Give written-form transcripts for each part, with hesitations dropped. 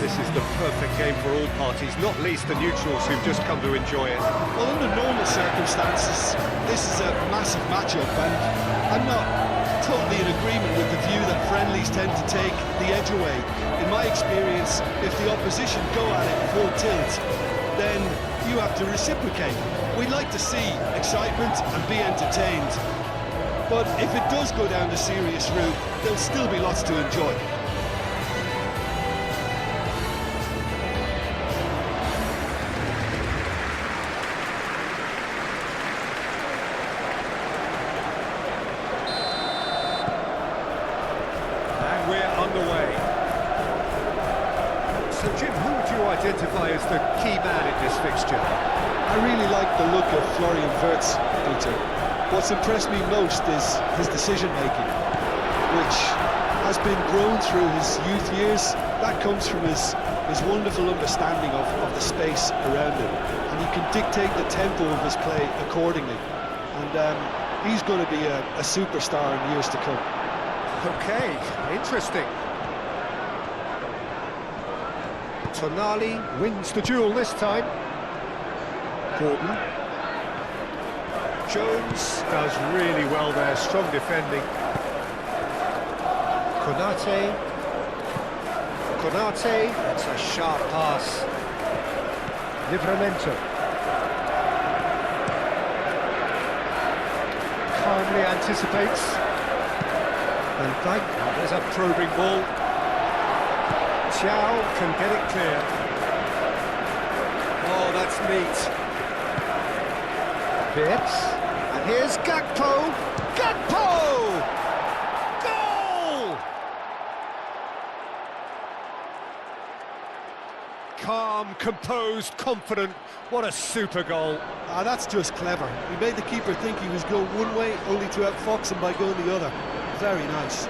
This is the perfect game for all parties, not least the neutrals who've just come to enjoy it. Well, under normal circumstances, this is a massive matchup, and I'm not totally in agreement with the view that friendlies tend to take the edge away. In my experience, if the opposition go at it full tilt, then you have to reciprocate. We'd like to see excitement and be entertained, but if it does go down the serious route, there'll still be lots to enjoy. So Jim, who would you identify as the key man in this fixture? I really like the look of Florian Wirtz, Peter. What's impressed me most is his decision-making, which has been grown through his youth years. That comes from his wonderful understanding of the space around him, and he can dictate the tempo of his play accordingly. And he's going to be a superstar in years to come. Okay, interesting. Tonali wins the duel this time. Gordon. Jones does really well there, strong defending. Konate. That's a sharp pass. Livramento. Calmly anticipates. And there's a probing ball. Chow can get it clear. Oh, that's neat. Wirtz. And here's Gakpo. Gakpo! Goal! Calm, composed, confident. What a super goal. Ah, that's just clever. He made the keeper think he was going one way, only to outfox him by going the other. Very nice.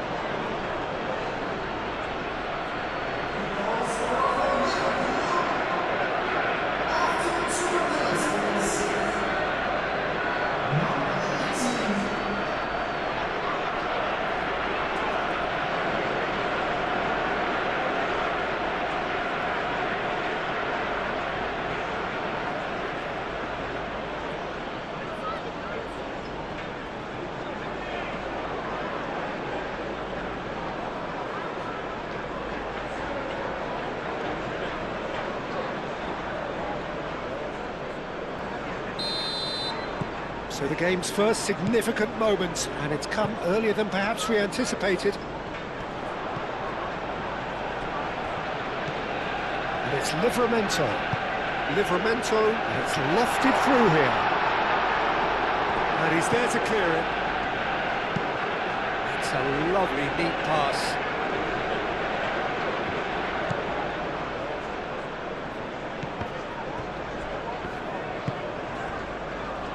So the game's first significant moment, and it's come earlier than perhaps we anticipated. And it's Livramento. And it's lofted through here. And he's there to clear it. It's a lovely, neat pass.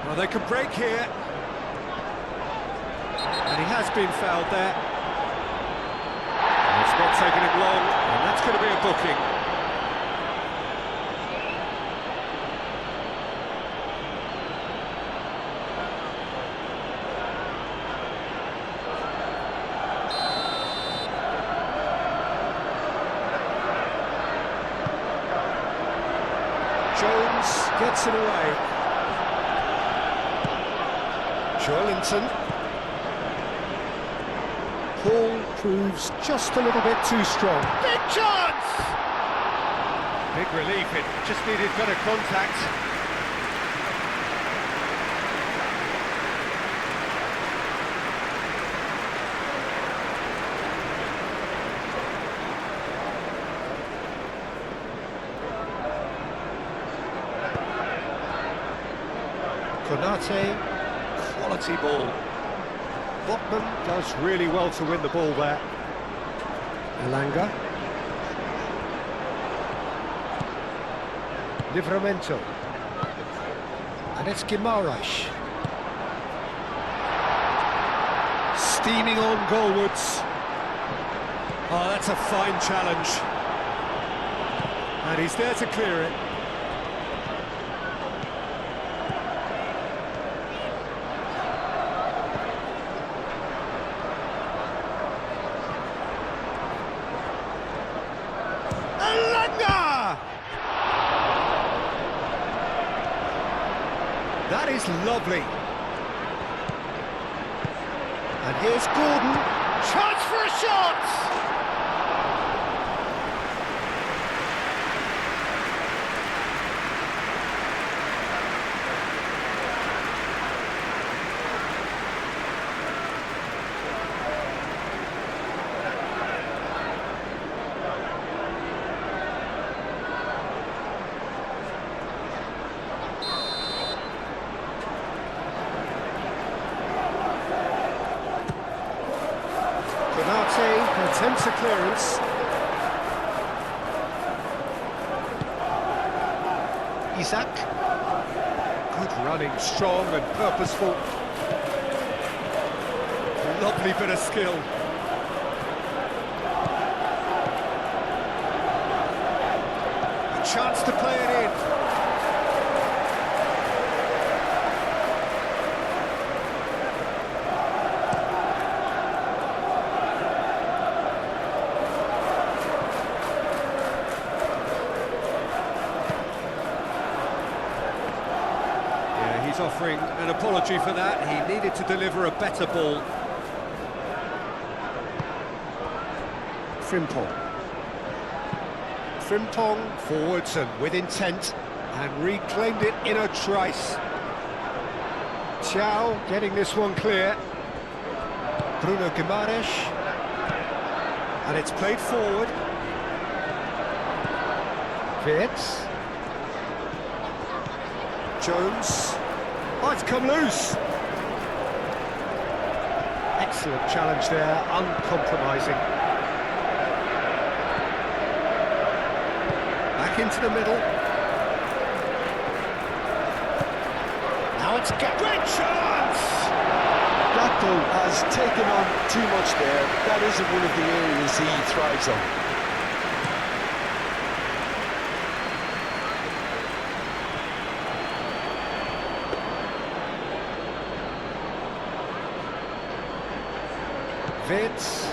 Well, they could break here. And he has been fouled there. And it's not taken him long, and that's going to be a booking. Jones gets it away. Joelinton. Paul proves just a little bit too strong. Big chance! Big relief, it just needed better contact. Konate. Quality ball. Botman does really well to win the ball there. Elanga. Livramento. And it's Guimaraes. Steaming on goalwards. Oh, that's a fine challenge. And he's there to clear it. Elanga! That is lovely. And here's Gordon. Chance for a shot! Konate attempts a clearance. Isak. Good running, strong and purposeful. Lovely bit of skill. A chance to play it in. He's offering an apology for that. He needed to deliver a better ball. Frimpong forwards and with intent, and reclaimed it in a trice. Chow getting this one clear. Bruno Guimaraes. And it's played forward. Wirtz. Jones. Oh, it's come loose. Excellent challenge there, uncompromising. Back into the middle. Now it's great chance! Gatto has taken on too much there. That isn't one of the areas he thrives on. Wirtz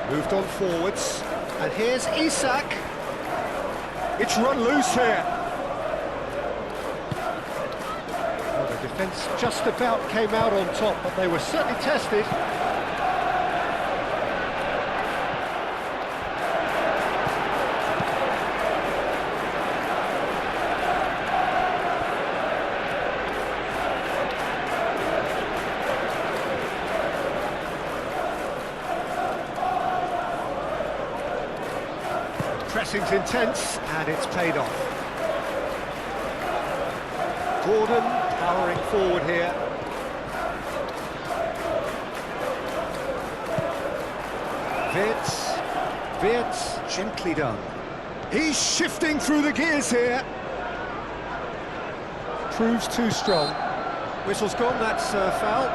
moved on forwards, and here's Isak. It's run loose here. Well, the defence just about came out on top, but they were certainly tested. Pressing's intense, and it's paid off. Gordon powering forward here. Wirtz, gently done. He's shifting through the gears here. Proves too strong. Whistle's gone, that's a foul.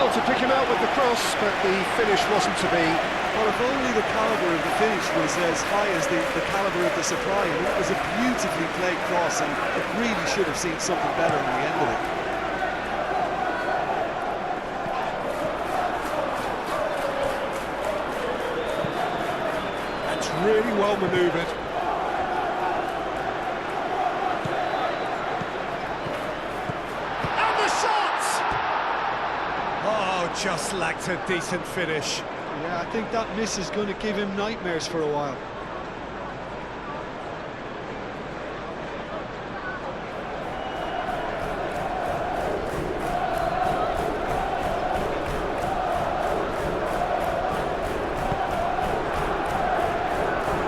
To pick him out with the cross, but the finish wasn't to be. Well, if only the calibre of the finish was as high as the calibre of the supply. I mean, it was a beautifully played cross, and it really should have seen something better in the end of it. That's really well manoeuvred. Just lacked a decent finish. Yeah, I think that miss is going to give him nightmares for a while.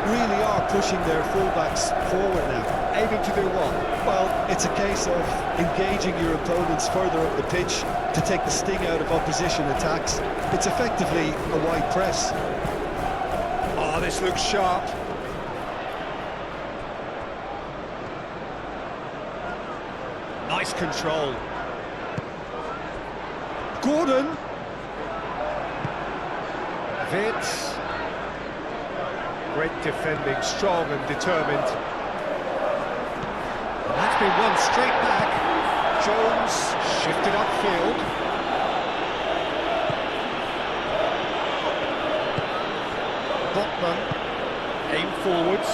Really are pushing their fullbacks forward now. Aiming to do what? Well, it's a case of engaging your opponents further up the pitch to take the sting out of opposition attacks. It's effectively a wide press. Oh, this looks sharp. Nice control. Gordon. Vitz. Great defending, strong and determined. And that's been won straight back. Jones shifted upfield. Botman aim forwards.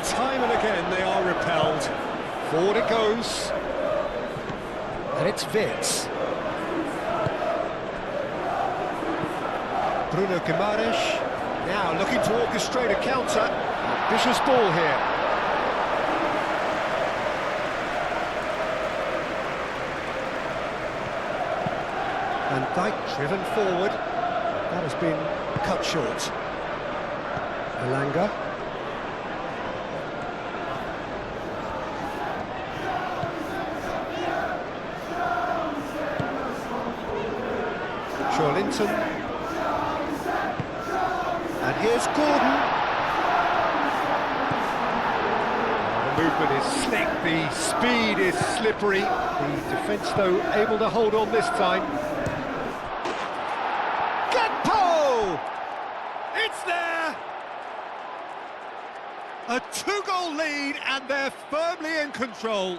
Time and again they are repelled. Forward it goes. And it's Vitz. Bruno Guimaraes now looking to orchestrate a counter. Vicious ball here. Van Dijk driven forward. That has been cut short. Elanga. Linton. And here's Gordon. The movement is slick, the speed is slippery. The defence, though, able to hold on this time. Gakpo! It's there! A two-goal lead, and they're firmly in control.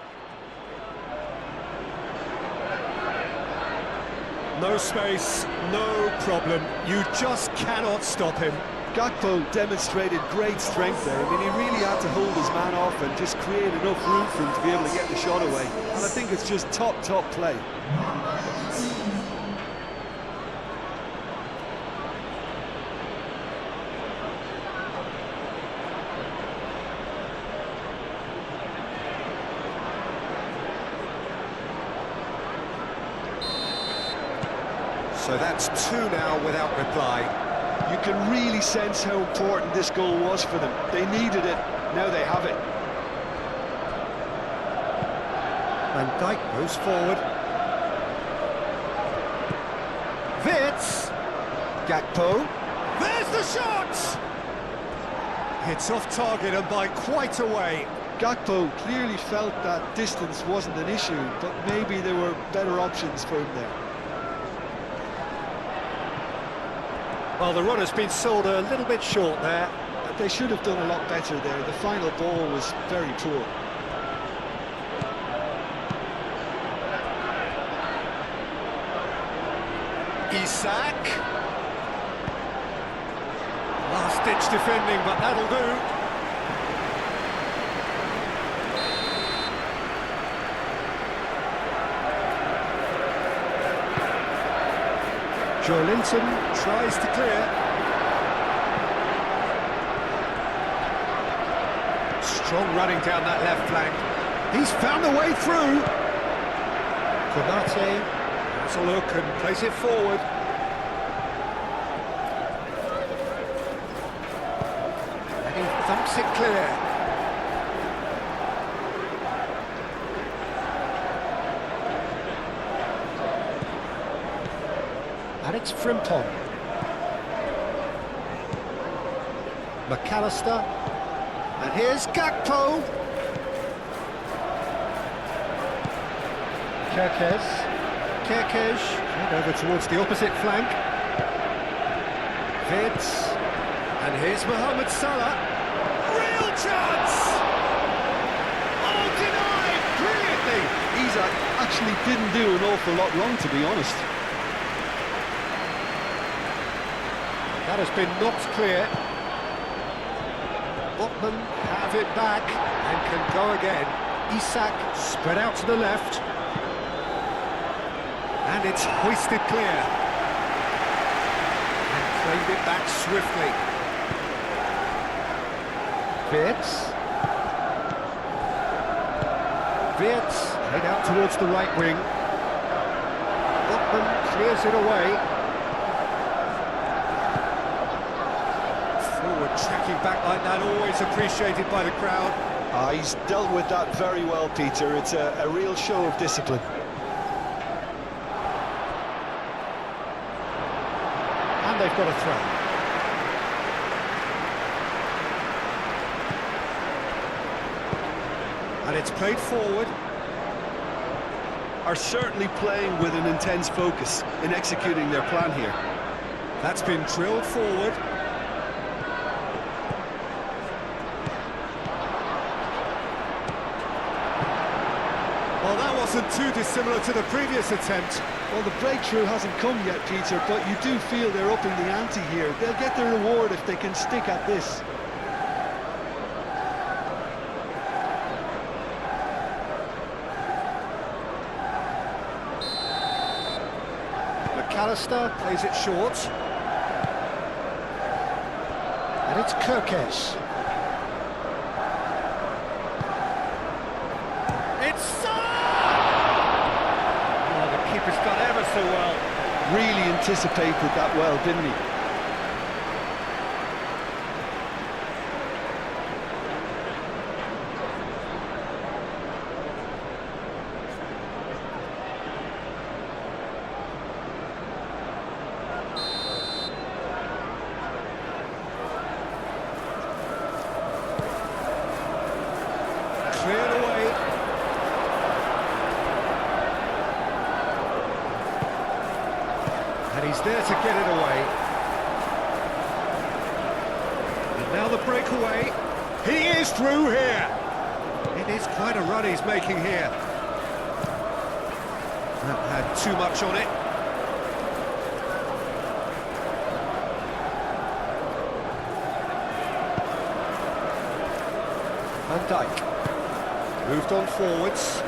No space, no problem. You just cannot stop him. Gakpo demonstrated great strength there. I mean, he really had to hold his man off and just create enough room for him to be able to get the shot away. And I think it's just top play. So that's two now without reply. You can really sense how important this goal was for them. They needed it, now they have it. Van Dijk goes forward. Vitz! Gakpo. There's the shot! It's off target and by quite a way. Gakpo clearly felt that distance wasn't an issue, but maybe there were better options for him there. Well, the run has been sold a little bit short there. They should have done a lot better there. The final ball was very poor. Isak. Last-ditch defending, but that'll do. Linton tries to clear. Strong running down that left flank. He's found the way through. Konate has a look and plays it forward. And he thumps it clear. And it's Frimpong. McAllister. And here's Gakpo. Kerkez. And over towards the opposite flank. Vitz. And here's Mohamed Salah. Real chance! Oh, denied! Brilliantly! Isak actually didn't do an awful lot wrong, to be honest. That has been knocked clear. Botman have it back and can go again. Isak spread out to the left. And it's hoisted clear. And claimed it back swiftly. Vitz head out towards the right wing. Botman clears it away. Tracking back like that, always appreciated by the crowd. He's dealt with that very well, Peter. It's a real show of discipline. And they've got a throw. And And it's played forward. Are certainly playing with an intense focus in executing their plan here. That's been drilled forward. Well, that wasn't too dissimilar to the previous attempt. Well, the breakthrough hasn't come yet, Peter, but you do feel they're upping the ante here. They'll get their reward if they can stick at this. McAllister plays it short. And it's Kirkes. It's Salah! Oh, the keeper's done ever so well. Really anticipated that well, didn't he? Cleared away. And he's there to get it away. And now the breakaway. He is through here. It is quite a run he's making here. That had too much on it. Van Dijk. Moved on forwards.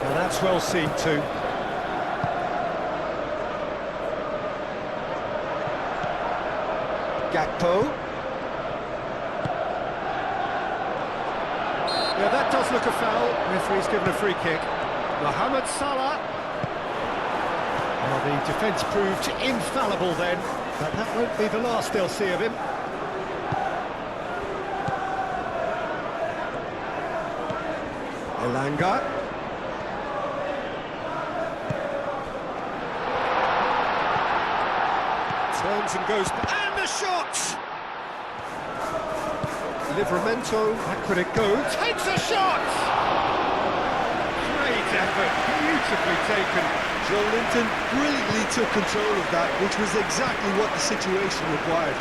And that's well seen too. Gakpo. Yeah, that does look a foul. Referee's given a free kick. Mohamed Salah. Well, the defence proved infallible then, but that won't be the last they'll see of him. Elanga. Turns and goes, and the shot! Livramento, back would it go, takes a shot! Great effort, beautifully taken. Joe Linton brilliantly took control of that, which was exactly what the situation required.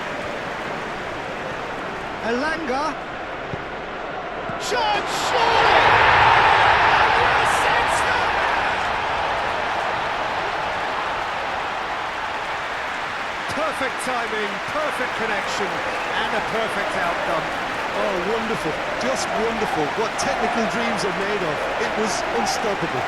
Elanga. Shot, surely! Perfect timing, perfect connection, and a perfect outcome. Oh, wonderful, just wonderful. What technical dreams are made of. It was unstoppable.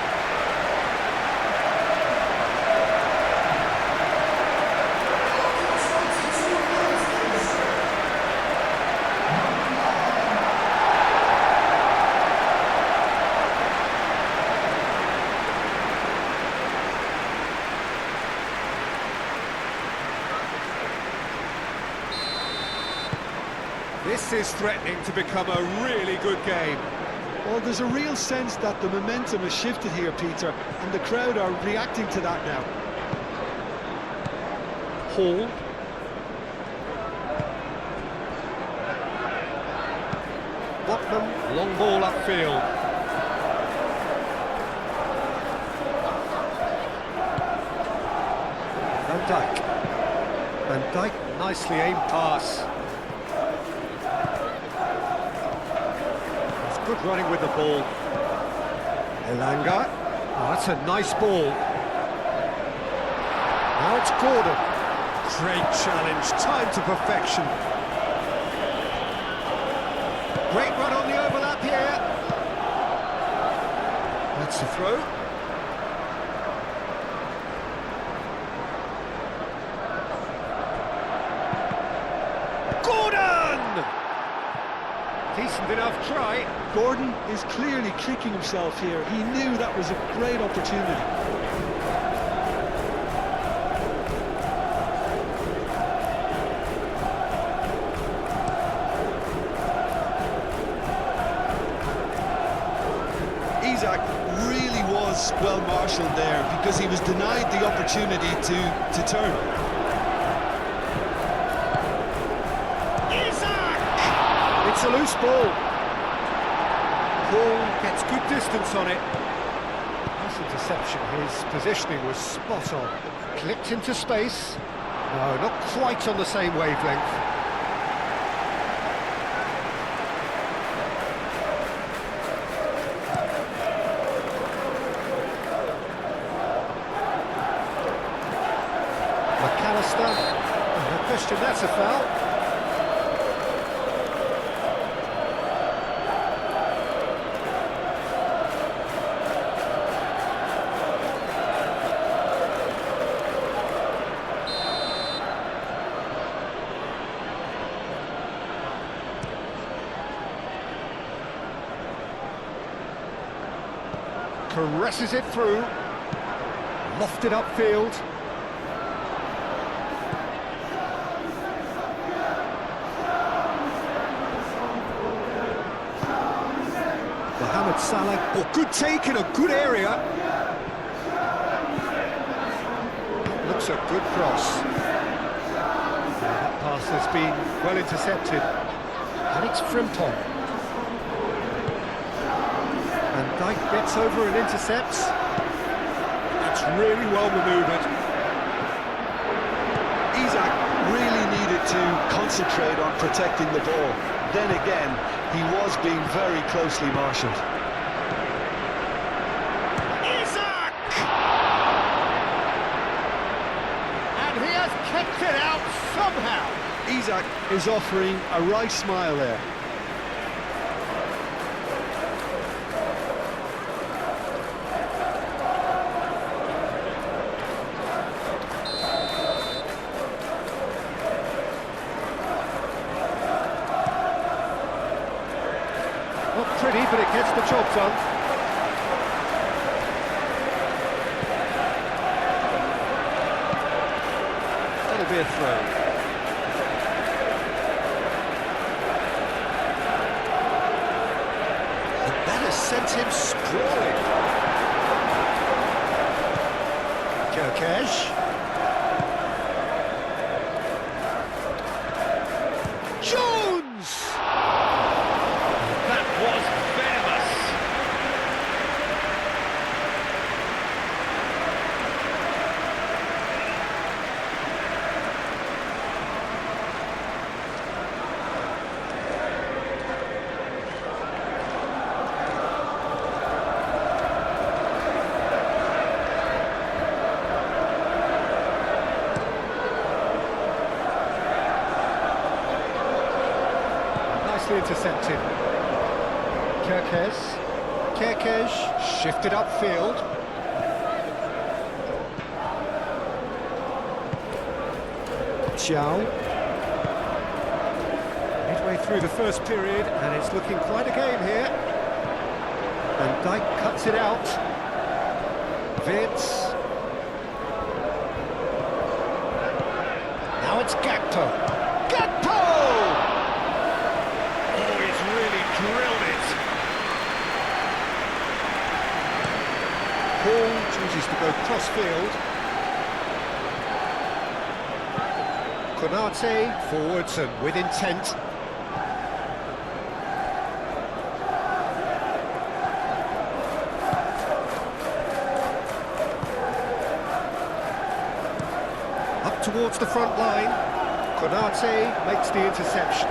This is threatening to become a really good game. Well, there's a real sense that the momentum has shifted here, Peter, and the crowd are reacting to that now. Hall. Botman, long ball upfield. Van Dijk. Van Dijk, nicely aimed pass. Good running with the ball. Elanga. Oh, that's a nice ball. Now it's Gordon. Great challenge, time to perfection. Great run on the overlap here. That's the throw. Gordon! Decent enough try. Gordon is clearly kicking himself here. He knew that was a great opportunity. Isak really was well marshalled there because he was denied the opportunity to turn. It's a loose ball. Ball gets Gets good distance on it. Nice interception. His positioning was spot on. Clipped into space. No, not quite on the same wavelength. No question, that's a foul. Caresses it through. Lofted upfield. Salah, oh, good take in a good area. Looks a good cross. That pass has been well intercepted. And it's Frimpong. And Dijk gets over and intercepts. That's really well manoeuvred. Isak really needed to concentrate on protecting the ball. Then again, he was being very closely marshalled. Kept it out somehow. Isak is offering a right smile there. Not pretty, but it gets the job done. Be a throw. And that has sent him sprawling. Kirkesh. Jones! That was venomous. Intercepted. Kirkesh shifted upfield. Chow. Midway through the first period, and it's looking quite a game here. And Dijk cuts it out. Vitz. Now it's Gakpo. Drilled it. Paul chooses to go cross-field. Konate forwards and with intent. Up towards the front line. Konate makes the interception.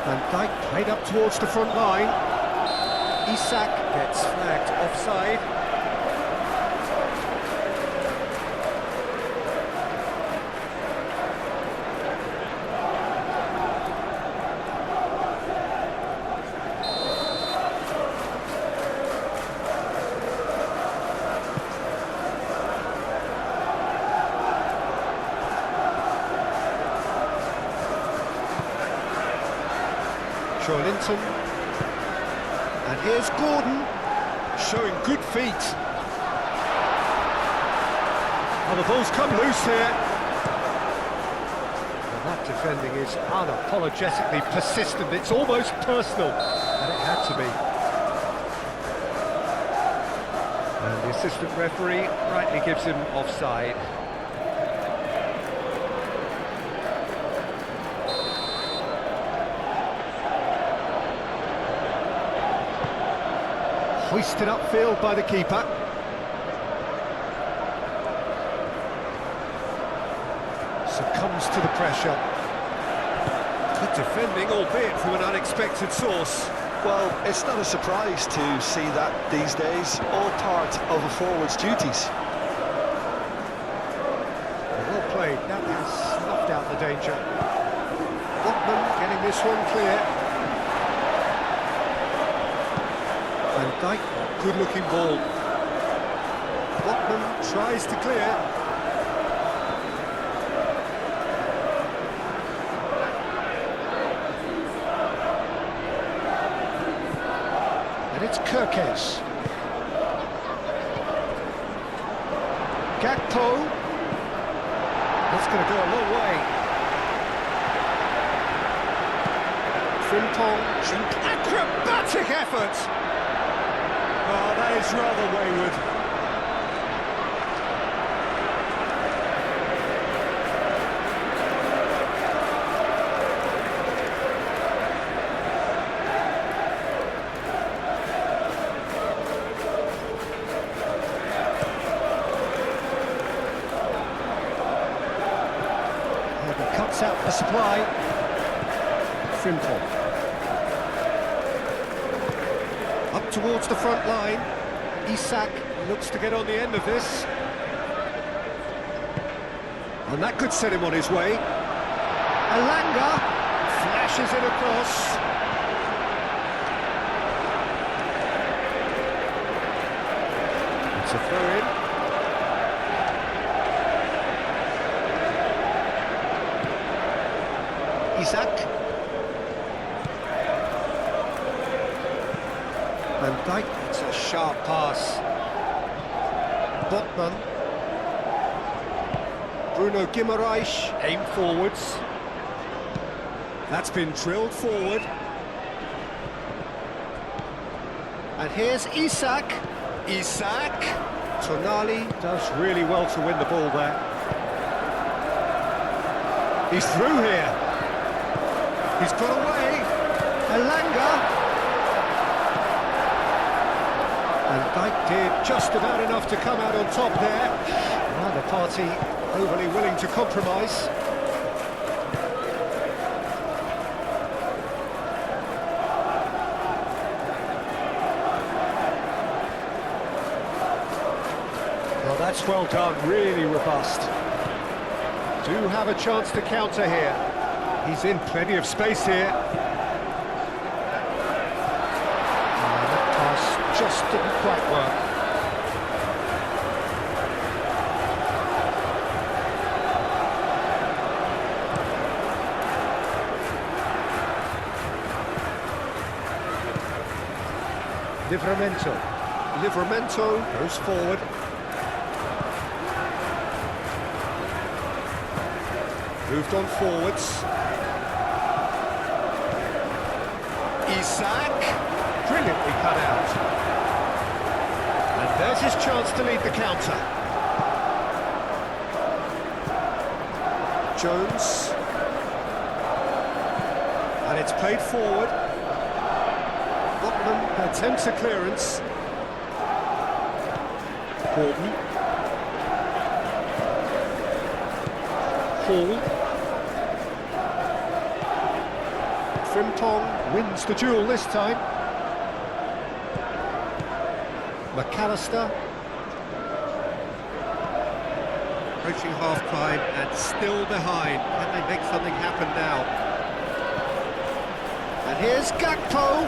And Dijk played up towards the front line. Isak gets flagged offside. Linton, and here's Gordon, showing good feet. Oh, the ball's come loose here. Well, that defending is unapologetically persistent, it's almost personal, and it had to be. And the assistant referee rightly gives him offside. Hoisted upfield by the keeper. Succumbs to the pressure. Good defending, albeit from an unexpected source. Well, it's not a surprise to see that these days, all part of a forward's duties. Well played, that has snuffed out the danger. Botman getting this one clear. Van Dijk, good looking ball. Botman tries to clear. And it's Kirkes. Gakpo. That's going to go a long way. Frimpong. Acrobatic effort. Oh, that is rather wayward. Cuts out the supply. Frimpong. Up towards the front line. Isak looks to get on the end of this. And that could set him on his way. Alanga flashes it across. It's a throw-in. Isak. Van Dijk, it's a sharp pass. Botman. Bruno Guimaraes, aim forwards. That's been drilled forward. And here's Isak. Isak. Tonali does really well to win the ball there. He's through here. He's got away. Alanga. And Dijk did just about enough to come out on top there. Neither party overly willing to compromise. Well, that's well done, really robust. Do have a chance to counter here. He's in plenty of space here. That pass just didn't quite work. Livramento goes forward. Moved on forwards. Isak, brilliantly cut out. And there's his chance to lead the counter. Jones. And it's played forward. Botman attempts a clearance. Gordon. Hall. Frimpong wins the duel this time. McAllister. Approaching half-time and still behind. Can they make something happen now? And here's Gakpo.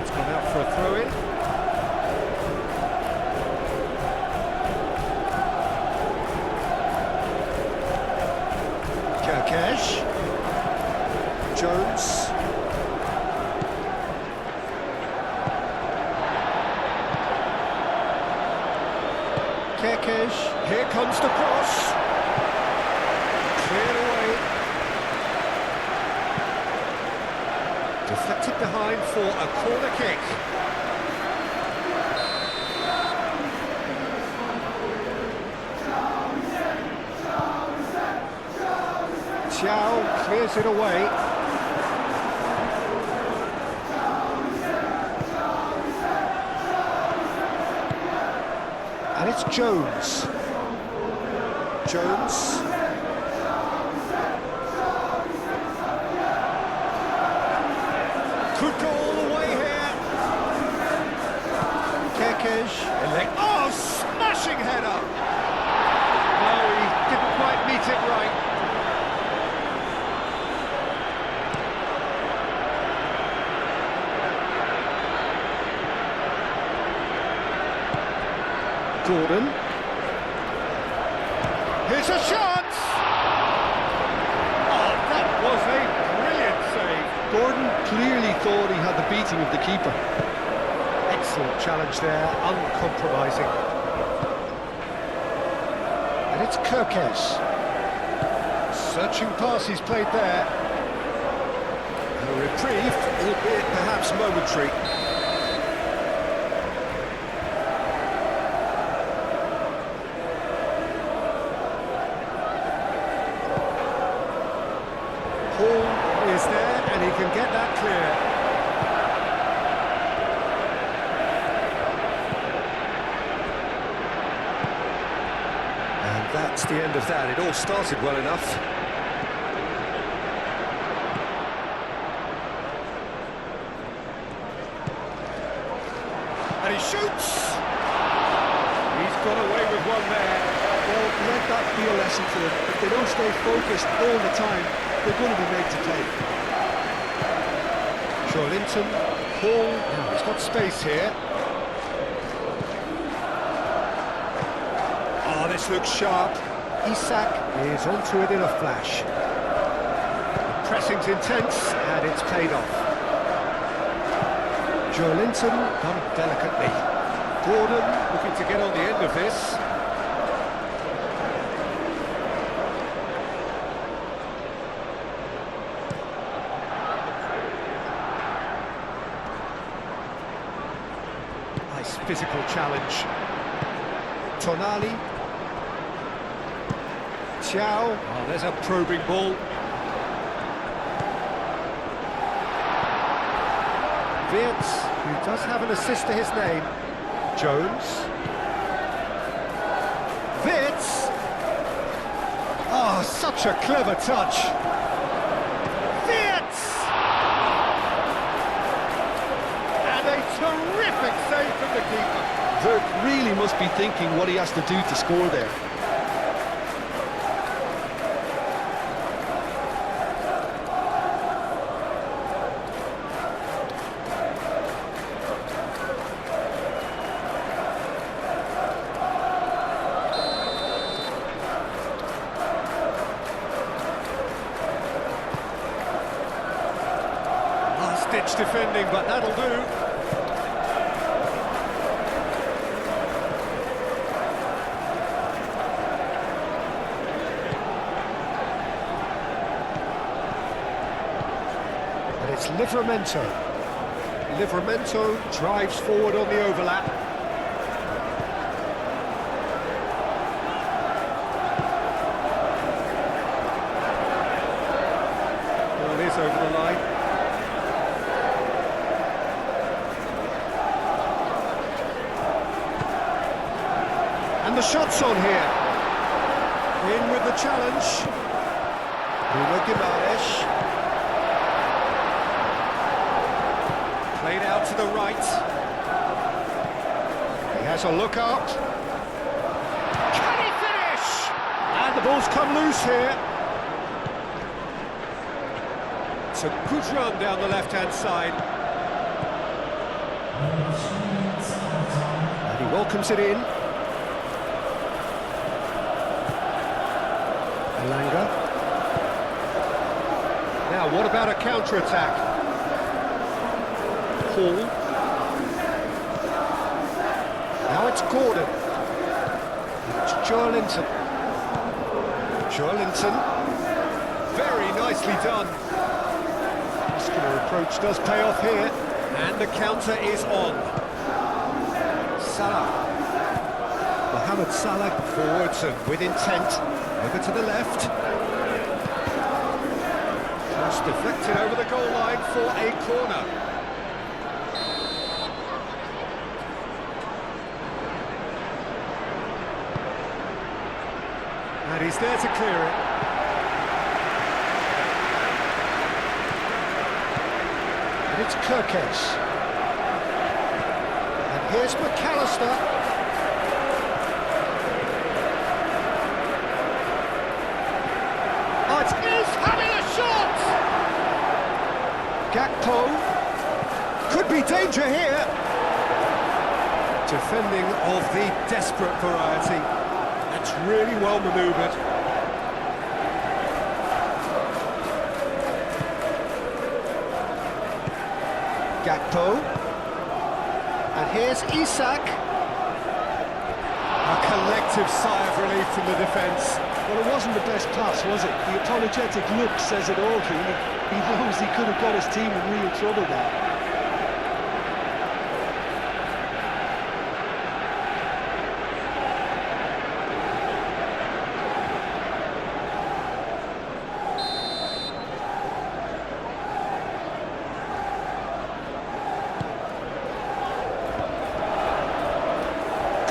It's gone out for a throw-in. Kirkes. Jones. Kirkes. Here comes the cross. Cleared away. Deflected behind for a corner kick. Xiao clears it away. And it's Jones. Jones. Could go all the way here. Kekes. Oh, smashing header! No, he didn't quite meet it right. Gordon. Here's a chance! Oh, that was a brilliant save. Gordon clearly thought he had the beating of the keeper. Excellent challenge there, uncompromising. And it's Kirkes. Searching pass he's played there. A reprieve, albeit perhaps momentary. Hall is there, and he can get that clear. And that's the end of that. It all started well enough. And he shoots! He's got away with one there. Well, let that be a lesson for them. If they don't stay focused all the time, they're going to be made to play. Linton, Hall, now he's got space here. Oh, this looks sharp. Isak is onto it in a flash. Pressing's intense, and it's paid off. Linton done delicately. Gordon looking to get on the end of this. Nice physical challenge. Tonali. Xiao. Oh, there's a probing ball. Wirtz, who does have an assist to his name. Jones. Wirtz. Oh, such a clever touch. Wirtz! And a terrific save from the keeper. Wirtz really must be thinking what he has to do to score there. Last-ditch defending, but that'll do. And it's Livramento. Livramento drives forward on the overlap. Well, it is over the line. And the shot's on here. In with the challenge. Bruno Guimaraes. Played out to the right. He has a look up. Can he finish? And the ball's come loose here. It's a good run down the left-hand side. And he welcomes it in. Elanga. Now, what about a counter-attack? Hall. Now it's Gordon. It's Linton. Linton. Very nicely done. Muscular approach does pay off here. And the counter is on. Salah. Mohamed Salah forwards and with intent. Over to the left. cross deflected over the goal line for a corner. And he's there to clear it. And it's Kirkesh. And here's McAllister. Oh, it's having a shot! Gakpo. Could be danger here. Defending of the desperate variety. That's really well manoeuvred. Gakpo. And here's Isak. A collective sigh of relief from the defence. Well, it wasn't the best pass, was it? The apologetic look says it all, Keane. He knows he could have got his team in real trouble there.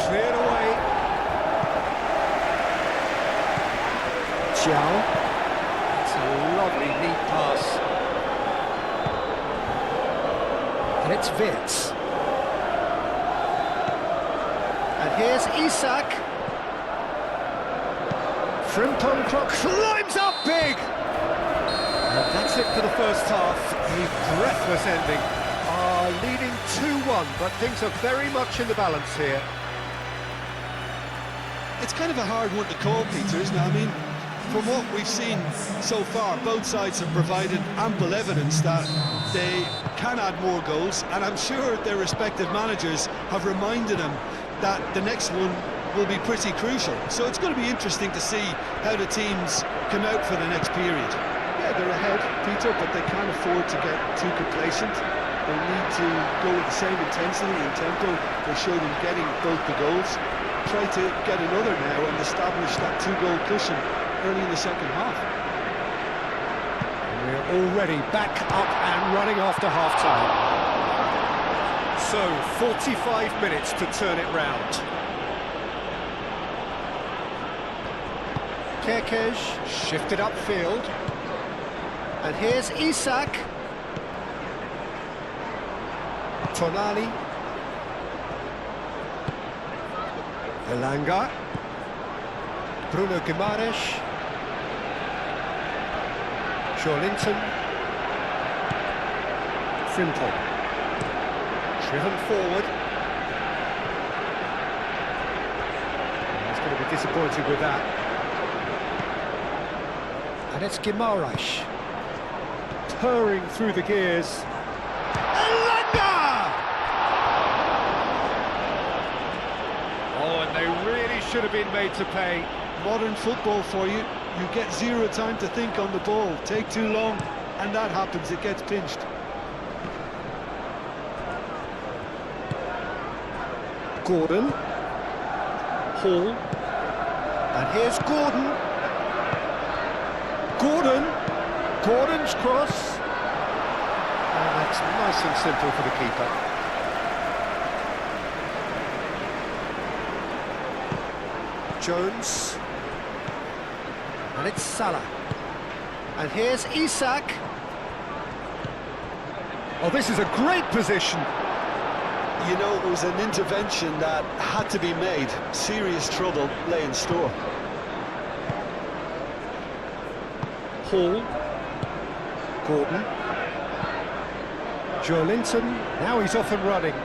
Cleared away. It's a lovely, neat pass. And it's Vitz. And here's Isak. Frimpong climbs up big! And that's it for the first half. A breathless ending. Leading 2-1, but things are very much in the balance here. It's kind of a hard one to call, Peter, isn't it? I mean, from what we've seen so far, both sides have provided ample evidence that they can add more goals, and I'm sure their respective managers have reminded them that the next one will be pretty crucial. So it's going to be interesting to see how the teams come out for the next period. Yeah, they're ahead, Peter, but they can't afford to get too complacent. They need to go with the same intensity and tempo they showed in getting both the goals. Try to get another now and establish that two-goal cushion early in the second half. We're already back up and running after half-time. So, 45 minutes to turn it round. Kirkesh shifted upfield. And here's Isak. Tonali. Elanga. Bruno Guimaraes. Joelinton. Frimpong. Driven forward. He's going to be disappointed with that. And it's Guimaraes. Purring through the gears. Elanga! Oh, and they really should have been made to pay. Modern football for you. You get zero time to think on the ball. Take too long, and that happens. It gets pinched. Gordon. Hall. And here's Gordon. Gordon's cross. And that's nice and simple for the keeper. Jones. And it's Salah. And here's Isak. Oh, this is a great position. You know, it was an intervention that had to be made. Serious trouble lay in store. Hall. Gordon. Joelinton. Now he's off and running.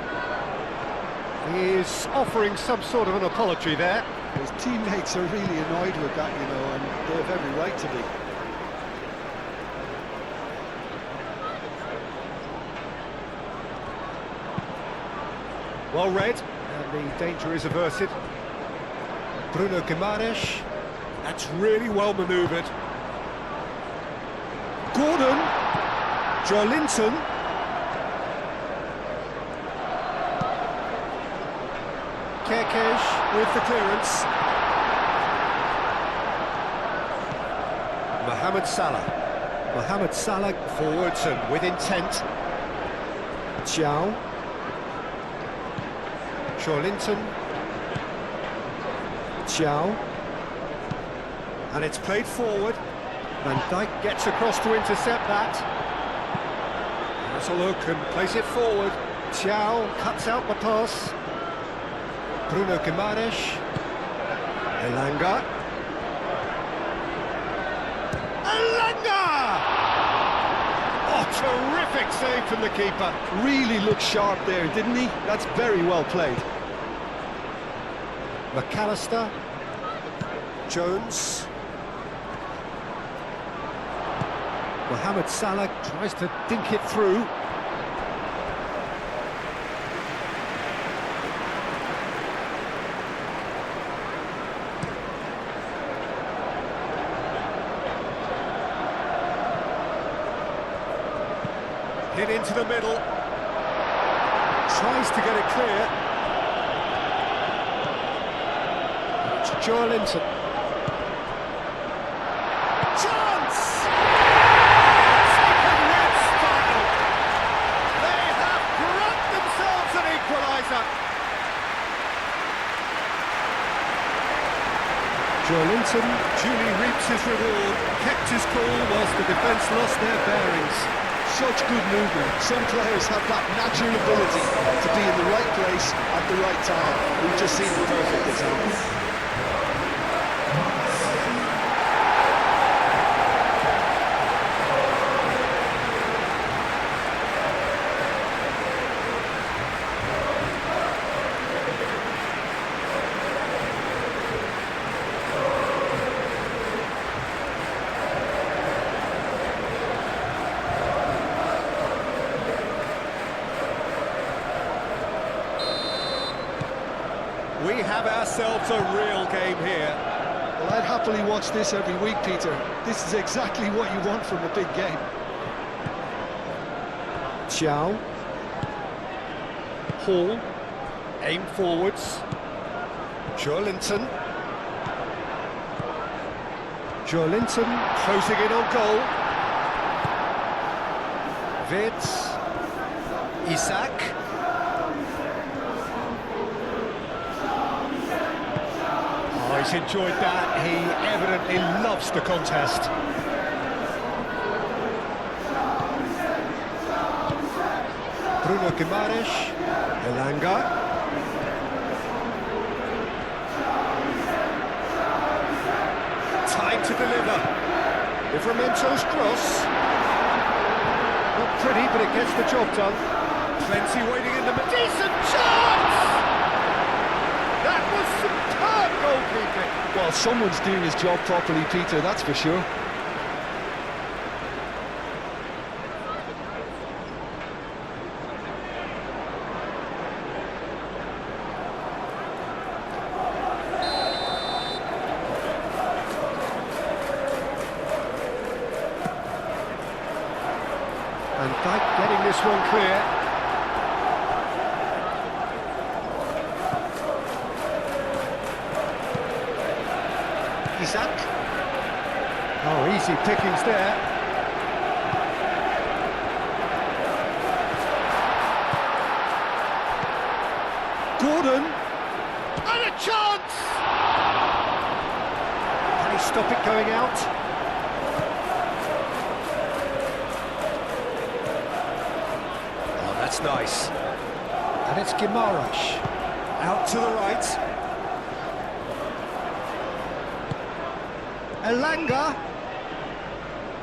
He is offering some sort of an apology there. His teammates are really annoyed with that, you know, and they have every right to be. Well read, and the danger is averted. Bruno Guimaraes. That's really well manoeuvred. Gordon. Joelinton. Kirkesh with the clearance. Mohamed Salah. Mohamed Salah forwards and with intent. Xiao. Linton. Xiao. And it's played forward. Van Dijk gets across to intercept that. Has a look and plays it forward. Xiao cuts out the pass. Bruno Guimaraes. Elanga. Elanga! Oh, terrific save from the keeper. Really looked sharp there, didn't he? That's very well played. McAllister. Jones. Mohamed Salah tries to dink it through. Hit into the middle. Tries to get it clear. It's Linton. Chance! Taken with style. They have grabbed themselves an equaliser. Linton duly reaps his reward, kept his cool whilst the defence lost their bearings. Such good movement. Some players have that natural ability to be in the right place at the right time. We've just seen a perfect example. We have ourselves a real game here. Well, I'd happily watch this every week, Peter. This is exactly what you want from a big game. Xiao. Hall. Aim forwards. Linton. Linton closing in on goal. Vitz. Isak. Oh, he's enjoyed that. He evidently loves the contest. Bruno Guimaraes. Elanga. Time to deliver. Livramento's cross. Not pretty, but it gets the job done. Plenty waiting in the... Decent chance! That was superb goalkeeping. Well, someone's doing his job properly, Peter, that's for sure. And Dijk getting this one clear. Isak. Oh, easy pickings there. Gordon. And a chance! Can he stop it going out? Oh, that's nice. And it's Guimaraes. Out to the right. Elanga.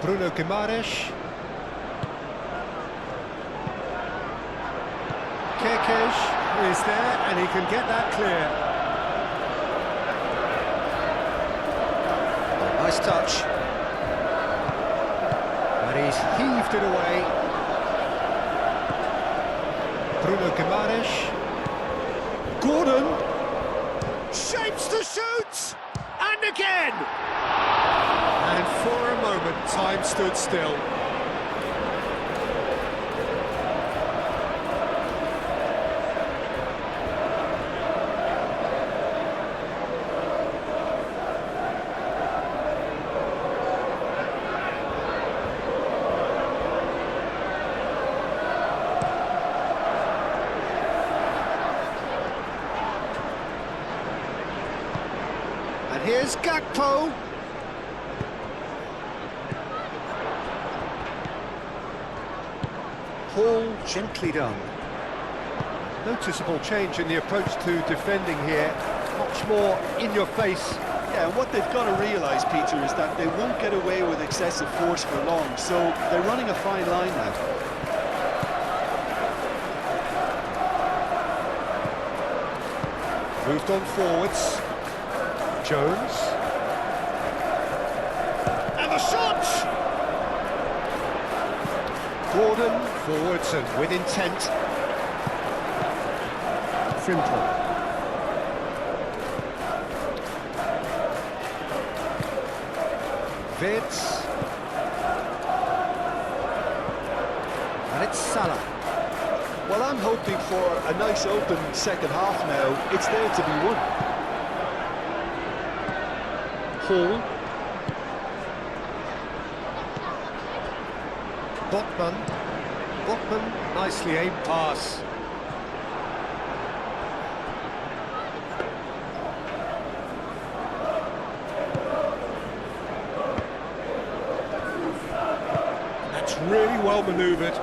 Bruno Guimaraes. Kekes is there and he can get that clear. Oh, nice touch. But he's heaved it away. Bruno Guimaraes. Gordon. Shapes to shoot! And again! And for a moment, time stood still. Here's Gakpo. Hall gently done. Noticeable change in the approach to defending here. Much more in your face. Yeah, and what they've got to realise, Peter, is that they won't get away with excessive force for long, so they're running a fine line now. Moved on forwards. Jones. And the shot! Gordon, forwards and with intent. Frimpong. Vids. And it's Salah. Well, I'm hoping for a nice open second half now. It's there to be won. Hall. Botman, nicely aimed pass. That's really well manoeuvred.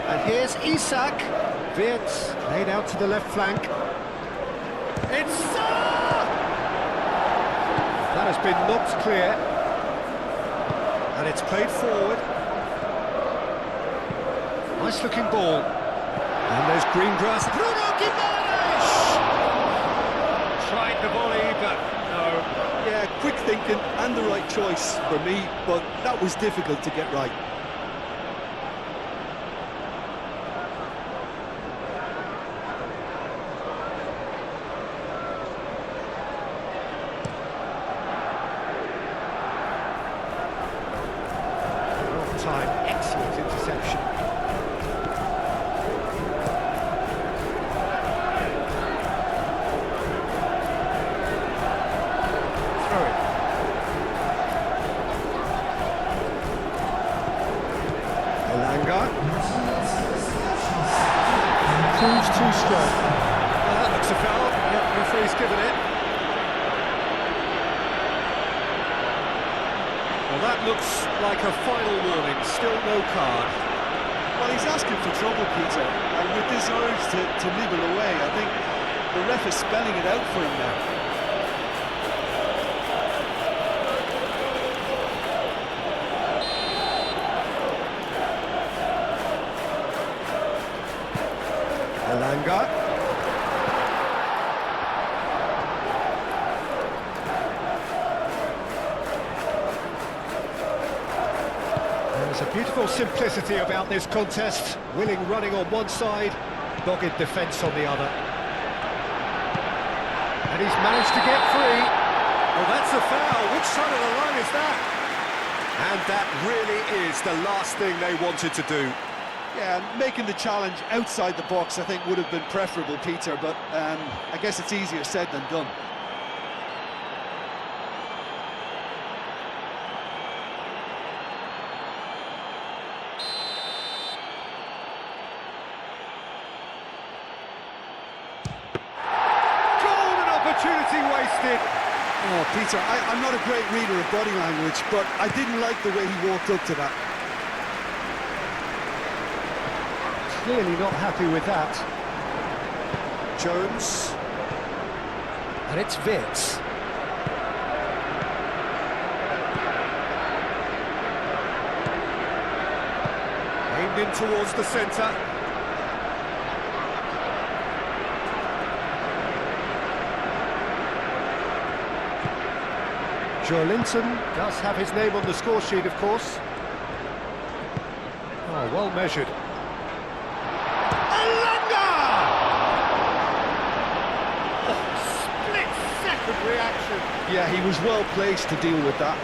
And here's Isak. Wirtz laid out to the left flank. It's Salah! That has been knocked clear. And it's played forward. Nice looking ball. And there's green grass. Bruno Guimaraes! Tried the volley, but no. Yeah, quick thinking and the right choice for me, but that was difficult to get right. Time, excellent interception. Throw it. Elanga. Proves too strong. Well, that looks a foul. Yep, referee's given it. Well, that looks like a final warning, still no card. Well, he's asking for trouble, Peter, and with this urge to nibble away, I think the ref is spelling it out for him now. Elanga. There's a beautiful simplicity about this contest. Willing running on one side, dogged defence on the other. And he's managed to get free. Well, that's a foul. Which side of the line is that? And that really is the last thing they wanted to do. Yeah, making the challenge outside the box, I think, would have been preferable, Peter, but I guess it's easier said than done. Opportunity wasted. Oh, Peter, I'm not a great reader of body language, but I didn't like the way he walked up to that. Clearly not happy with that. Jones. And it's Wirtz. Aimed in towards the centre. Joelinton does have his name on the score sheet, of course. Oh, well measured. Elanga! Oh, split-second reaction. Yeah, he was well placed to deal with that.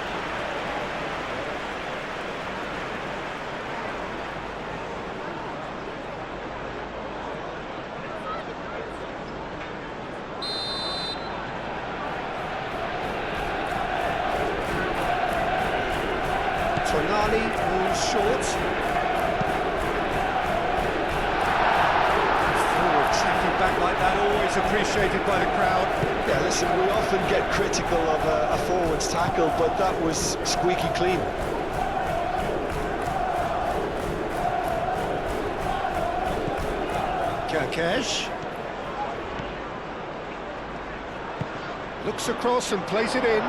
Tonali moves short. Forward tracking back like that always it's appreciated by the crowd. Yeah, listen, we often get critical of a forward's tackle, but that was squeaky clean. Kerkesh looks across and plays it in.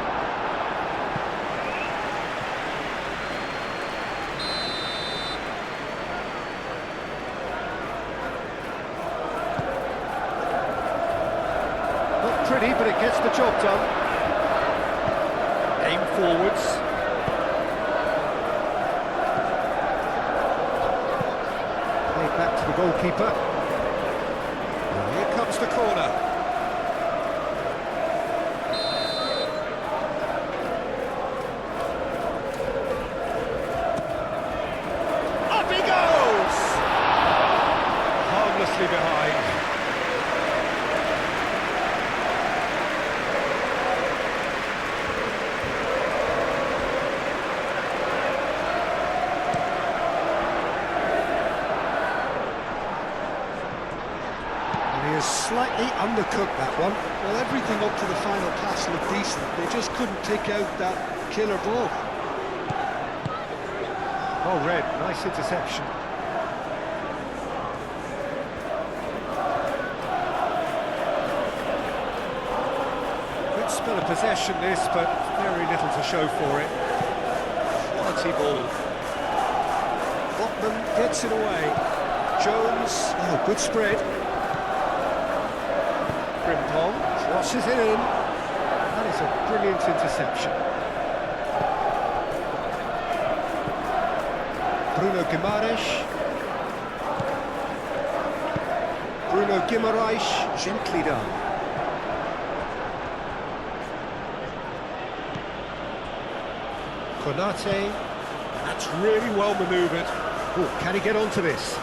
Not pretty, but it gets the job done. Aim forwards. Played back to the goalkeeper. Here comes the corner. Up he goes! Harmlessly behind. Slightly undercooked, that one. Well, everything up to the final pass looked decent. They just couldn't pick out that killer ball. Oh, Red, nice interception. Good spell of possession, this, but very little to show for it. Quality ball. Botman gets it away. Jones, oh, good spread. Frimpong crosses it in. That is a brilliant interception. Bruno Guimaraes, gently done. Konate, that's really well manoeuvred. Oh, can he get onto this?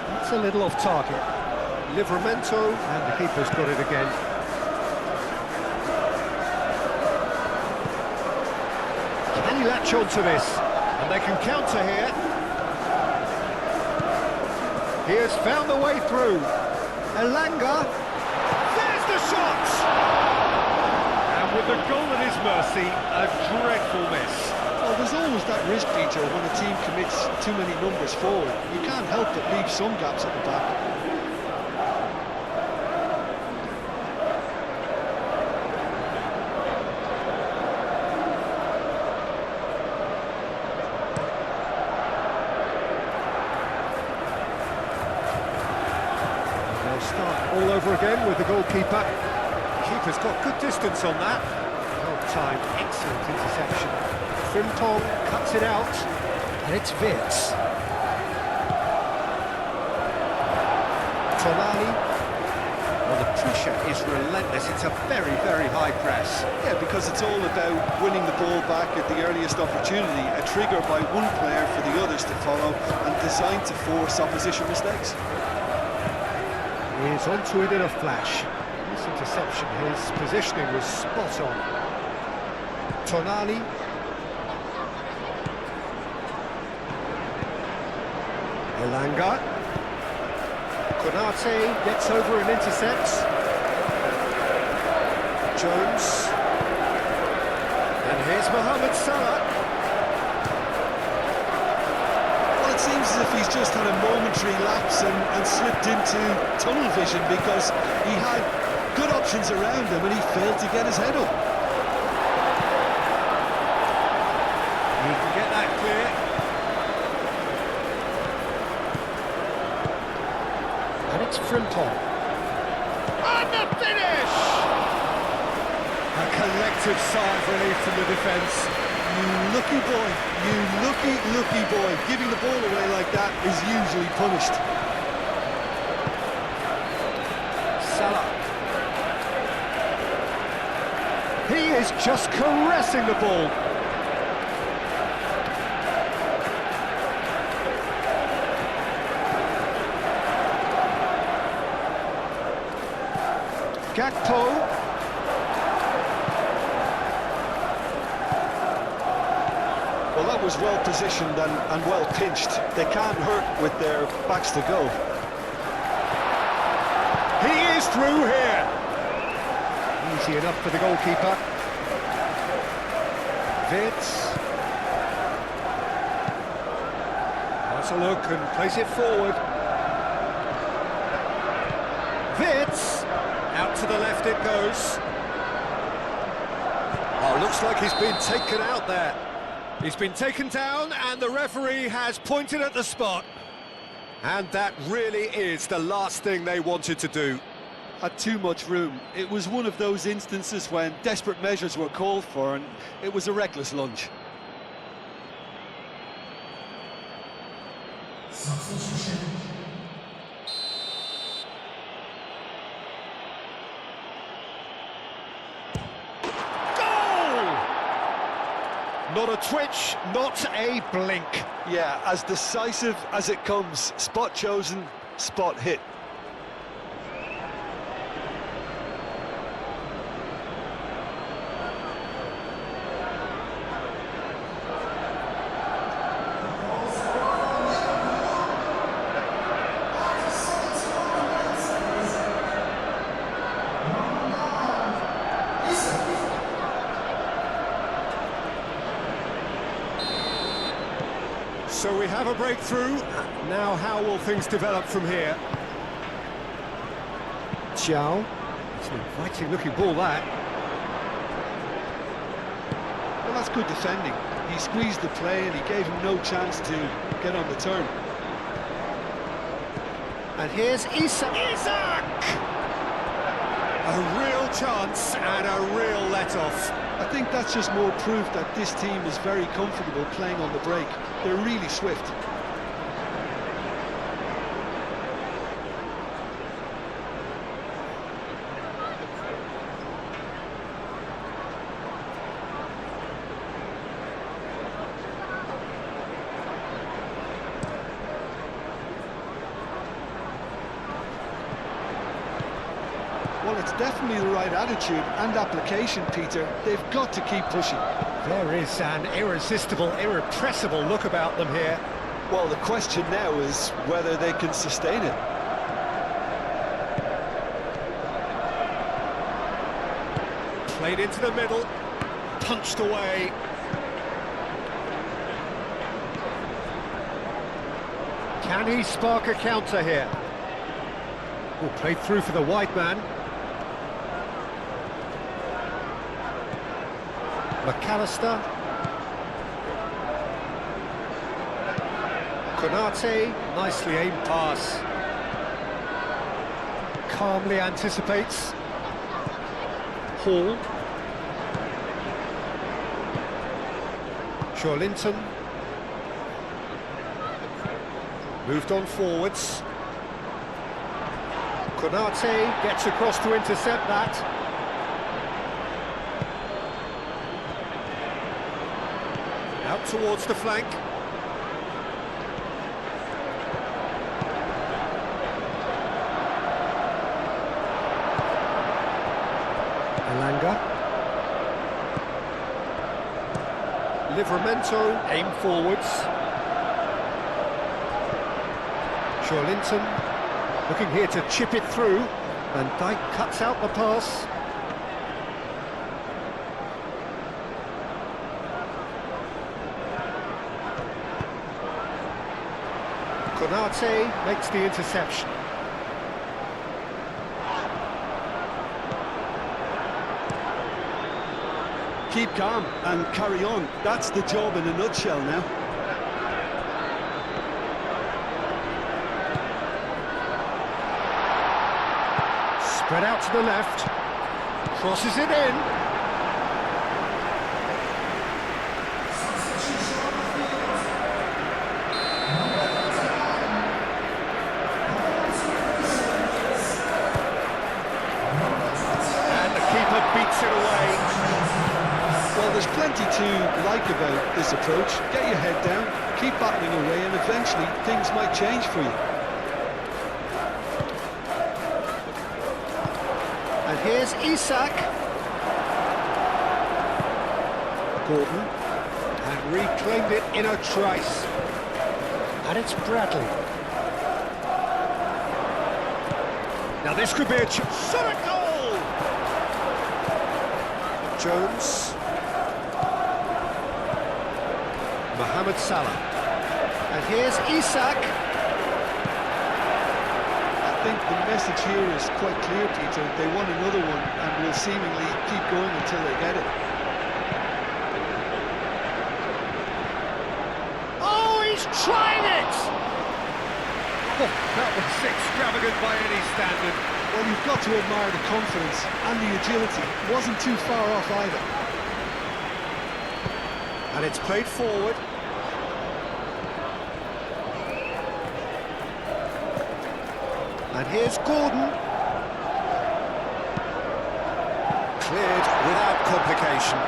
That's a little off target. Livramento, and the keeper's got it again. Can he latch onto this? And they can counter here. He has found the way through. Elanga, there's the shot! And with the goal at his mercy, a dreadful miss. Well, there's always that risk, Peter, when a team commits too many numbers forward. You can't help but leave some gaps at the back. All over again with the goalkeeper. Keeper's got good distance on that. Well timed, excellent interception. Frimpong cuts it out, and it's Wirtz. Tonali. Well, the pressure is relentless. It's a very, very high press. Yeah, because it's all about winning the ball back at the earliest opportunity, a trigger by one player for the others to follow, and designed to force opposition mistakes. He's onto it in a flash. This interception, his positioning was spot on. Tonali. Elanga. Konate gets over and intercepts. Jones. And here's Mohamed Salah. It seems as if he's just had a momentary lapse and slipped into tunnel vision, because he had good options around him and he failed to get his head up. He can get that clear. And it's Frimpong. And the finish! A collective sigh of relief from the defence. You lucky boy, you lucky boy. Giving the ball away like that is usually punished. Salah. He is just caressing the ball. Gakpo. Well, that was well positioned and well pinched. They can't hurt with their backs to goal. He is through here. Easy enough for the goalkeeper. Vitz. Has a look and plays it forward. Vitz. Out to the left it goes. Oh, looks like he's been taken out there. He's been taken down and the referee has pointed at the spot. And that really is the last thing they wanted to do. Had too much room. It was one of those instances when desperate measures were called for and it was a reckless lunge. Not a twitch, not a blink. Yeah, as decisive as it comes. Spot chosen, spot hit. So we have a breakthrough. Now how will things develop from here? Chow. It's an inviting looking ball, that. Well, that's good defending. He squeezed the play and he gave him no chance to get on the turn. And here's Isak! A real chance and a real let-off. I think that's just more proof that this team is very comfortable playing on the break. They're really swift. Well, it's definitely the right attitude and application, Peter. They've got to keep pushing. There is an irresistible, irrepressible look about them here. Well, the question now is whether they can sustain it. Played into the middle, punched away. Can he spark a counter here? Oh, played through for the wide man. McAllister. Konate, nicely aimed pass. Calmly anticipates. Hall. Linton. Moved on forwards. Konate gets across to intercept that. Out towards the flank. Elanga. Livramento, aim forwards. Linton looking here to chip it through. Van Dijk cuts out the pass. Konate makes the interception. Keep calm and carry on. That's the job in a nutshell now. Spread out to the left. Crosses it in. Beats it away. Well, there's plenty to like about this approach. Get your head down, keep battling away, and eventually things might change for you. And here's Isak. Gordon. And reclaimed it in a trice. And it's Bradley. Now this could be a shot at goal! Jones. Mohamed Salah. And here's Isak. I think the message here is quite clear, Peter. They want another one and will seemingly keep going until they get it. Oh, he's trying it! Oh, that was extravagant by any standard. Well, you've got to admire the confidence and the agility. It wasn't too far off either. And it's played forward. And here's Gordon. Cleared without complication.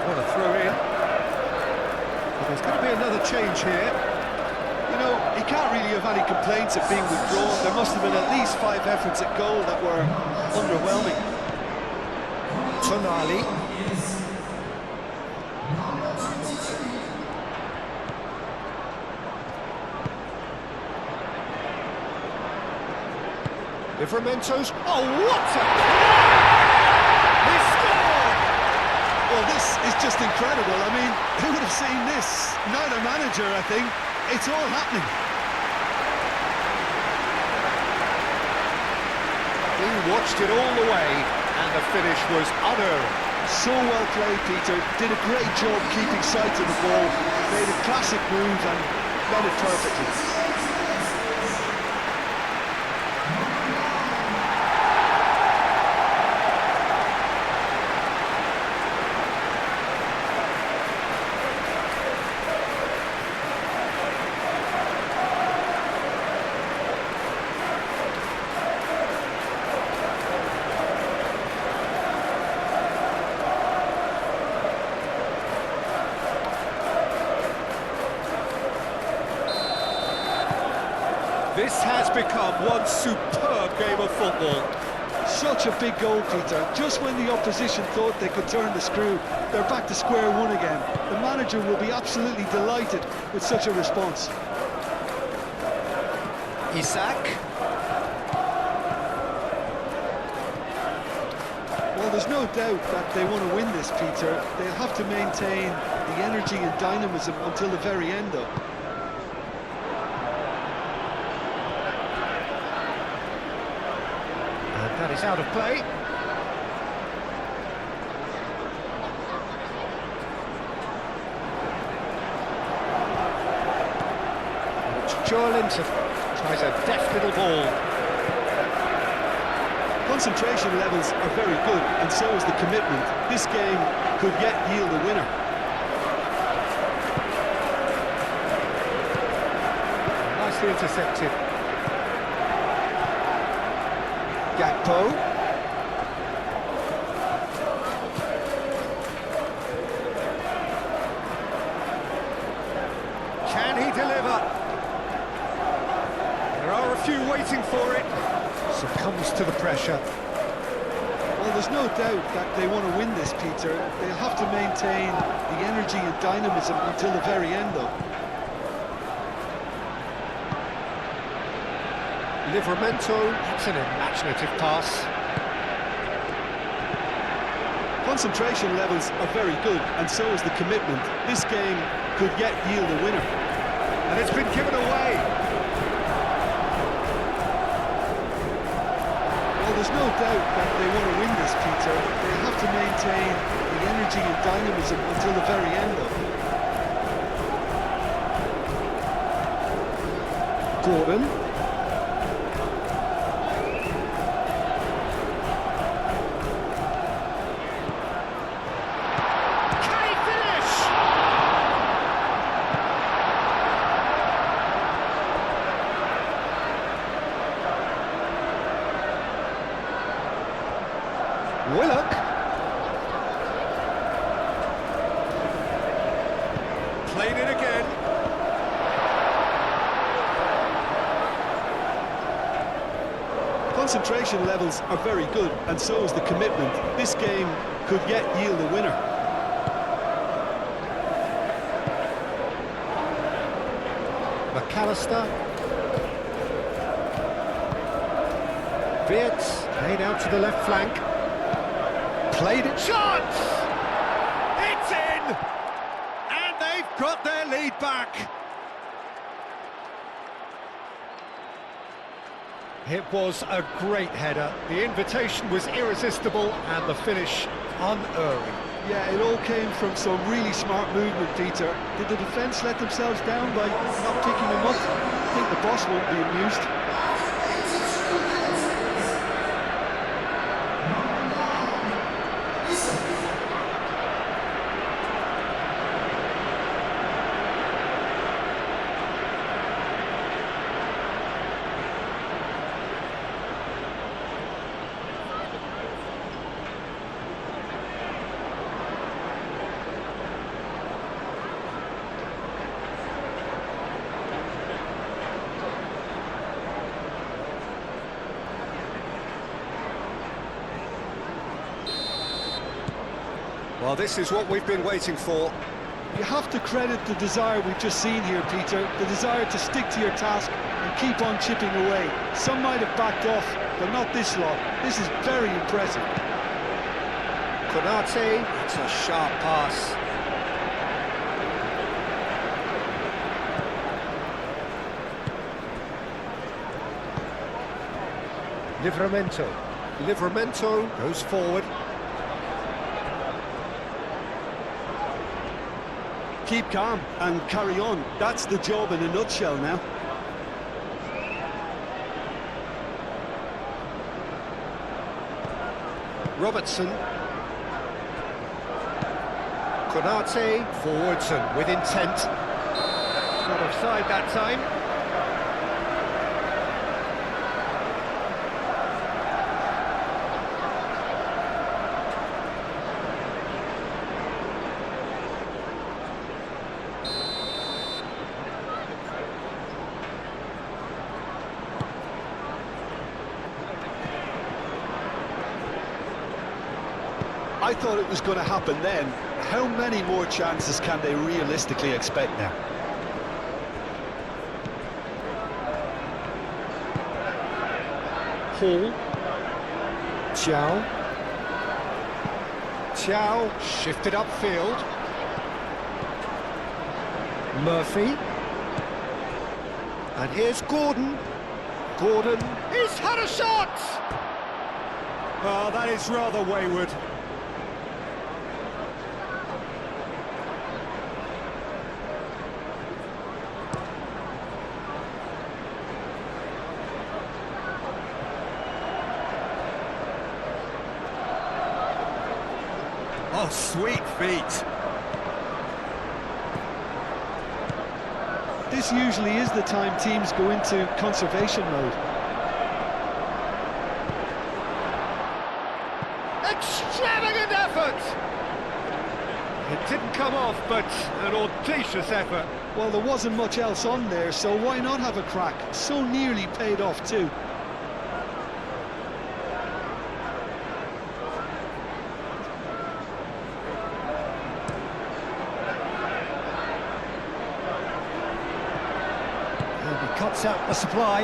What a throw in. But there's going to be another change here. You know, he can't really have any complaints of being withdrawn. There must have been at least 5 efforts at goal that were underwhelming. Tonali. Livramento's. Oh, what a... He scored! Well, this is just incredible. I mean, who would have seen this? Neither manager, I think. It's all happening. He watched it all the way, and the finish was unerring. So well played, Peter. Did a great job keeping sight of the ball. Made a classic move and read it perfectly. This has become one superb game of football. Such a big goal, Peter. Just when the opposition thought they could turn the screw, they're back to square one again. The manager will be absolutely delighted with such a response. Isak. Well, there's no doubt that they want to win this, Peter. They'll have to maintain the energy and dynamism until the very end, though. That is out of play. It's Joelinton. Tries a deft little ball. Concentration levels are very good, and so is the commitment. This game could yet yield a winner. Nicely intercepted. Gakpo. Can he deliver? There are a few waiting for it. Succumbs to the pressure. Well, there's no doubt that they want to win this, Peter. They'll have to maintain the energy and dynamism until the very end, though. Livramento, that's an imaginative pass. Concentration levels are very good, and so is the commitment. This game could yet yield a winner. And it's been given away. Well, there's no doubt that they want to win this, Peter. They'll have to maintain the energy and dynamism until the very end, though. Gordon. Willock. Played it again. Concentration levels are very good, and so is the commitment. This game could yet yield a winner. McAllister. Wirtz played out to the left flank. Played it. Chance! It's in! And they've got their lead back. It was a great header. The invitation was irresistible and the finish unerring. Yeah, it all came from some really smart movement, Peter. Did the defence let themselves down by not picking him up? I think the boss won't be amused. Well, this is what we've been waiting for. You have to credit the desire we've just seen here, Peter. The desire to stick to your task and keep on chipping away. Some might have backed off, but not this lot. This is very impressive. Konate, it's a sharp pass. Livramento goes forward. Keep calm and carry on. That's the job in a nutshell now. Robertson. Konate, forwards and with intent. Not offside that time. I thought it was going to happen then. How many more chances can they realistically expect now? Hall. Chow shifted upfield. Murphy. And here's Gordon. Gordon, he's had a shot! Oh, that is rather wayward. Oh, sweet feet. This usually is the time teams go into conservation mode. Extravagant effort! It didn't come off, but an audacious effort. Well, there wasn't much else on there, so why not have a crack? So nearly paid off too. Cuts out the supply.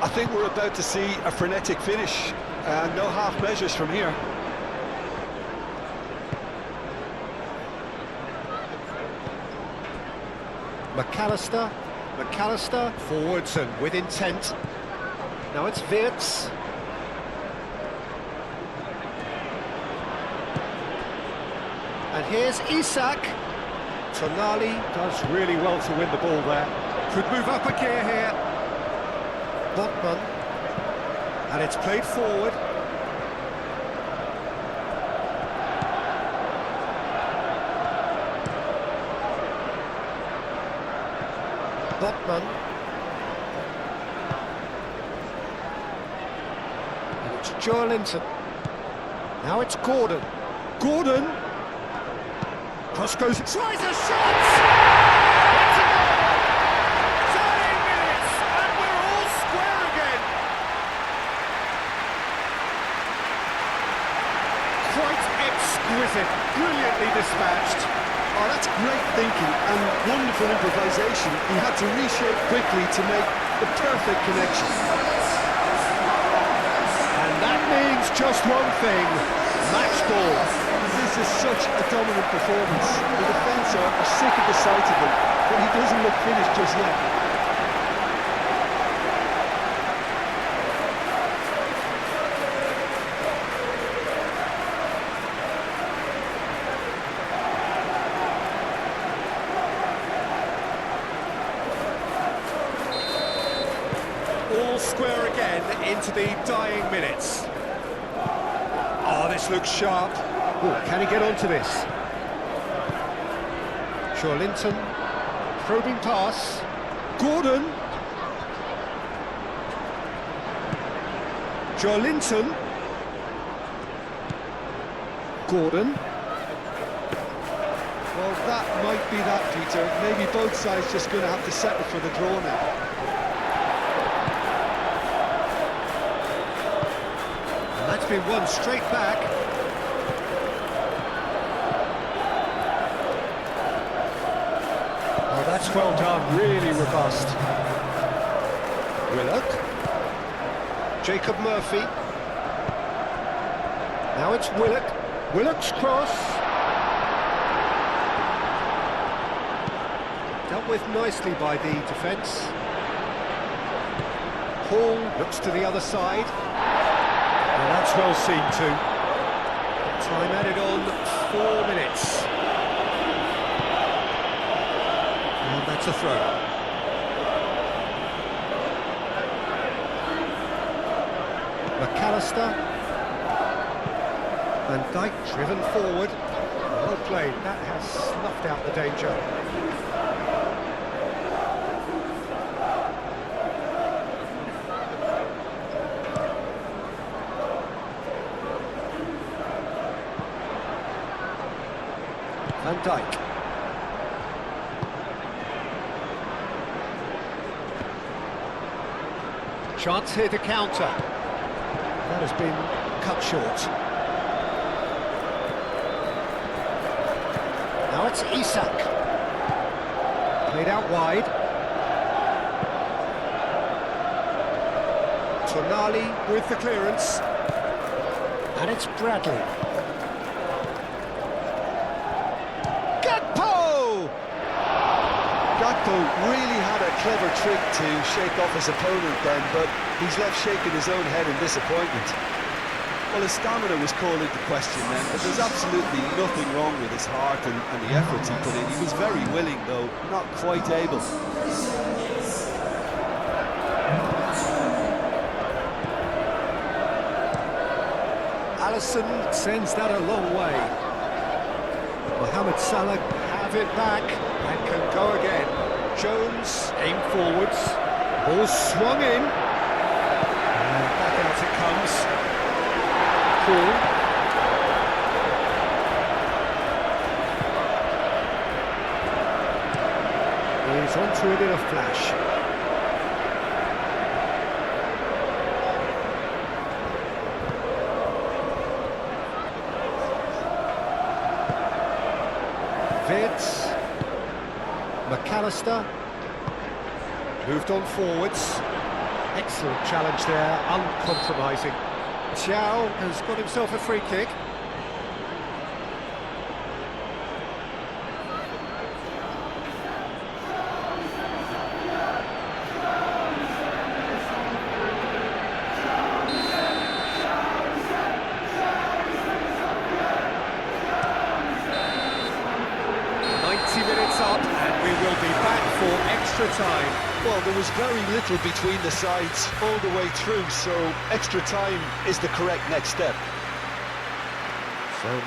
I think we're about to see a frenetic finish, and no half measures from here. McAllister, forwards and with intent. Now it's Wirtz. And here's Isak. Tonali does really well to win the ball there. Could move up a gear here. Botman. And it's played forward. Botman. And it's Joelinton. Now it's Gordon. Gordon! Cross goes, tries a shot! Exquisite, brilliantly dispatched. Oh, that's great thinking and wonderful improvisation. He had to reshape quickly to make the perfect connection. just one thing, match ball. This is such a dominant performance. The defence are sick of the sight of him, but he doesn't look finished just yet. All square again into the dying minutes. Oh, this looks sharp. Oh, can he get onto this? Linton, probing pass. Gordon. Linton. Gordon. Well, that might be that, Peter. Maybe both sides just going to have to settle for the draw now. That's been won straight back. Oh, that's well done, really robust. Willock. Jacob Murphy. Now it's Willock. Willock's cross. Dealt with nicely by the defence. Paul looks to the other side. Well, that's well seen too. Time added on 4 minutes. And that's a throw. McAllister. Van Dijk driven forward. Well played. That has snuffed out the danger. Van Dijk. Chance here to counter. That has been cut short. Now it's Isak. Played out wide. Tonali with the clearance. And it's Bradley. Gakpo really had a clever trick to shake off his opponent then, but he's left shaking his own head in disappointment. Well, his stamina was called into question then, but there's absolutely nothing wrong with his heart and the efforts he put in. He was very willing, though, not quite able. Alisson sends that a long way. Mohamed Salah have it back and can go again. Jones aim forwards. Ball swung in. And back out it comes. Paul. He's onto it in a flash. Vids, McAllister, moved on forwards. Excellent challenge there, uncompromising. Xiao has got himself a free kick. Minutes up and we will be back for extra time. Well, there was very little between the sides all the way through, so extra time is the correct next step. So